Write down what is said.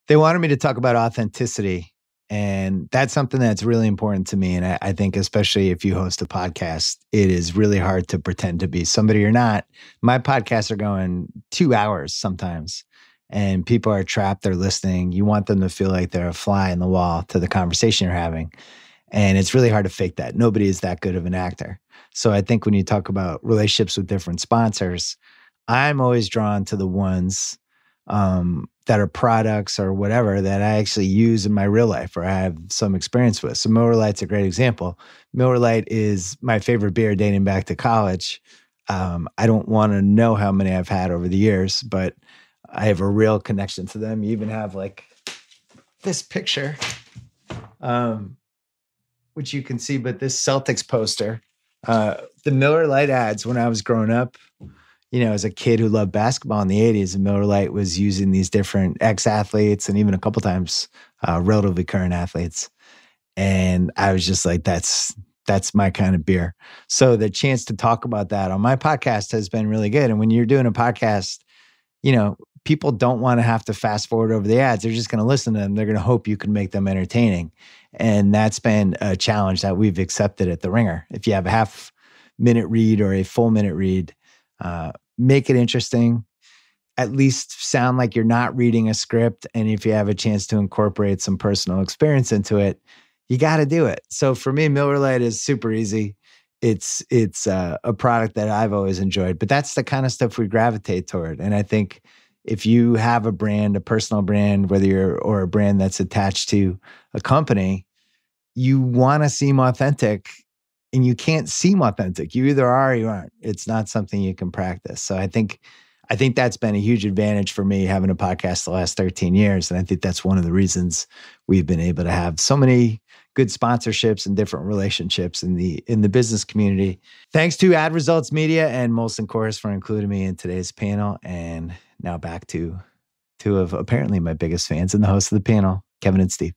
They wanted me to talk about authenticity. And that's something that's really important to me. And I think, especially if you host a podcast, it is really hard to pretend to be somebody you're not. My podcasts are going 2 hours sometimes, and people are trapped. They're listening. You want them to feel like they're a fly in the wall to the conversation you're having. And it's really hard to fake that. Nobody is that good of an actor. So I think when you talk about relationships with different sponsors, I'm always drawn to the ones that are products or whatever that I actually use in my real life or I have some experience with. So MillerLite's a great example. MillerLite is my favorite beer dating back to college. I don't want to know how many I've had over the years, but I have a real connection to them. You even have like this picture, which you can see, but this Celtics poster, the MillerLite ads when I was growing up, as a kid who loved basketball in the 80s, and MillerLite was using these different ex-athletes and even a couple times relatively current athletes. And I was just like, that's my kind of beer. So the chance to talk about that on my podcast has been really good. And when you're doing a podcast, people don't want to have to fast forward over the ads. They're just going to listen to them. They're going to hope you can make them entertaining. And that's been a challenge that we've accepted at The Ringer. If you have a half-minute read or a full-minute read, make it interesting, at least sound like you're not reading a script. And if you have a chance to incorporate some personal experience into it, you got to do it. So for me, MillerLite is super easy. It's a product that I've always enjoyed, but that's the kind of stuff we gravitate toward. And I think if you have a brand, a personal brand, or a brand that's attached to a company, you want to seem authentic. And you can't seem authentic. You either are or you aren't. It's not something you can practice. So I think that's been a huge advantage for me having a podcast the last 13 years. And I think that's one of the reasons we've been able to have so many good sponsorships and different relationships in the business community. Thanks to Ad Results Media and Molson Coors for including me in today's panel. And now back to two of apparently my biggest fans and the host of the panel, Kevin and Steve.